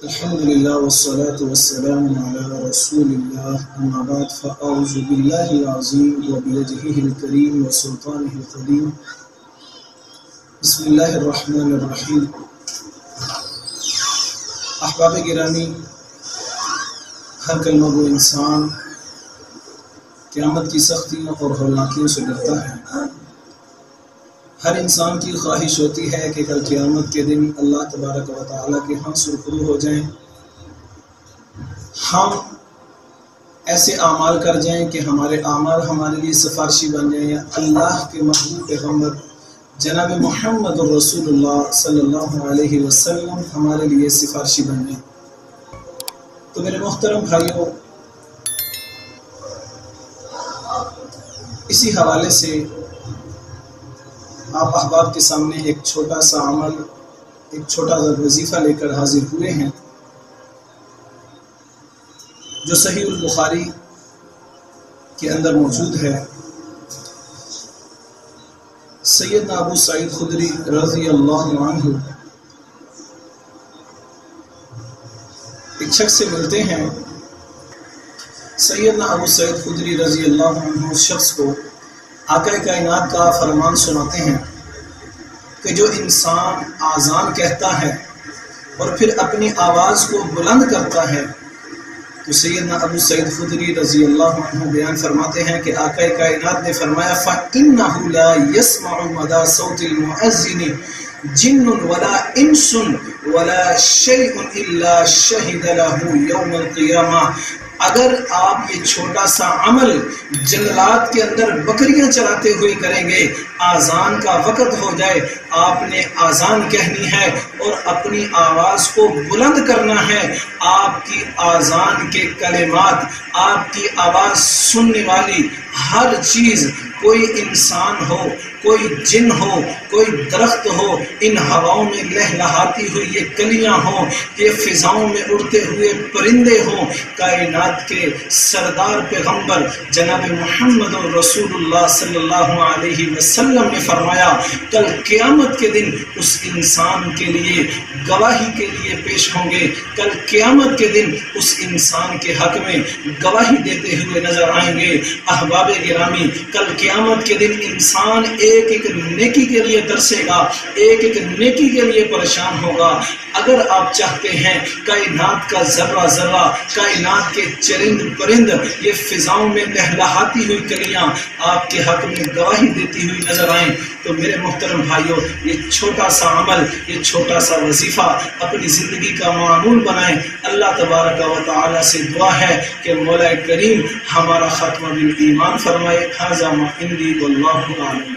الحمدللہ والصلاة والسلام علی رسول اللہ اما بعد فاعوذ باللہ العظیم وبوجہہ الکریم وسلطانہ القدیم بسم اللہ الرحمن الرحیم۔ احباب گرامی، ہر کلمہ گو انسان قیامت کی سختیوں اور ہولناکیوں سے ڈرتا ہے۔ ہر انسان کی خواہش ہوتی ہے کہ کل قیامت کے دن اللہ تبارک و تعالیٰ کے ہاں سرخرو ہو جائیں، ہم ایسے اعمال کر جائیں کہ ہمارے اعمال ہمارے لیے سفارشی بن جائیں، یا اللہ کے محبوب پیغمبر جناب محمد رسول اللہ صلی اللہ علیہ وسلم ہمارے لیے سفارشی بن جائیں۔ تو میرے محترم بھائیوں، اسی حوالے سے آپ احباب کے سامنے ایک چھوٹا سا عمل، ایک چھوٹا سا وظیفہ لے کر حاضر ہوئے ہیں، جو صحیح البخاری کے اندر موجود ہے۔ سیدنا ابو سعید خدری رضی اللہ عنہ ایک شخص سے ملتے ہیں۔ سیدنا ابو سعید خدری رضی اللہ عنہ اس شخص کو آقا کائنات کا فرمان سناتے ہیں کہ جو انسان آذان کہتا ہے اور پھر اپنی آواز کو بلند کرتا ہے، تو سیدنا ابو سعید خدری رضی اللہ عنہ بیان فرماتے ہیں کہ آقا کائنات نے فرمایا فَإِنَّهُ لَا يَسْمَعُ مَدَى صَوْتِ الْمُؤَذِّنِ جِنٌّ وَلَا إِنسٌ وَلَا شَيْءٌ إِلَّا شَهِدَ لَهُ يَوْمَ الْقِيَامَةِ۔ اگر آپ یہ چھوٹا سا عمل جنگلات کے اندر بکریاں چراتے ہوئے کریں گے، آذان کا وقت ہو جائے، آپ نے آذان کہنی ہے اور اپنی آواز کو بلند کرنا ہے، آپ کی آذان کے کلمات، آپ کی آواز سننے والی ہر چیز، کوئی انسان ہو، کوئی جن ہو، کوئی درخت ہو، ان ہواؤں میں لہلہاتی ہوئی یہ کلیاں ہوں، یہ فضاؤں میں اڑتے ہوئے پرندے ہوں، کائنات کے سردار پیغمبر جناب محمد رسول اللہ صلی اللہ علیہ وسلم نے فرمایا کل قیامت کے دن اس انسان کے لیے گواہی کے لیے پیش ہوں گے، کل قیامت کے دن اس انسان کے حق میں گواہی دیتے ہوئے نظر آئیں گے۔ احباب گرامی، کل قیامت کے دن انسان ایک ایک نیکی کے لیے ترسے گا، ایک ایک نیکی کے لیے پریشان ہوگا۔ اگر آپ چاہتے ہیں کائنات کا ذرہ ذرہ، کائنات کے چرند پرند، یہ فضاؤں میں لہلہاتی ہوئی کلیاں آپ کے حق میں گواہی دیتی ہوئی نظر آئیں، تو میرے محترم بھائیوں، یہ چھوٹا سا عمل، یہ چھوٹا سا وظیفہ اپنی زندگی کا معمول بنائیں۔ اللہ تبارک و تعالی سے دعا ہے کہ مولا کریم ہمارا خاتمہ بالایمان فرمائے۔ ھذا ما عندی واللہ اعلم۔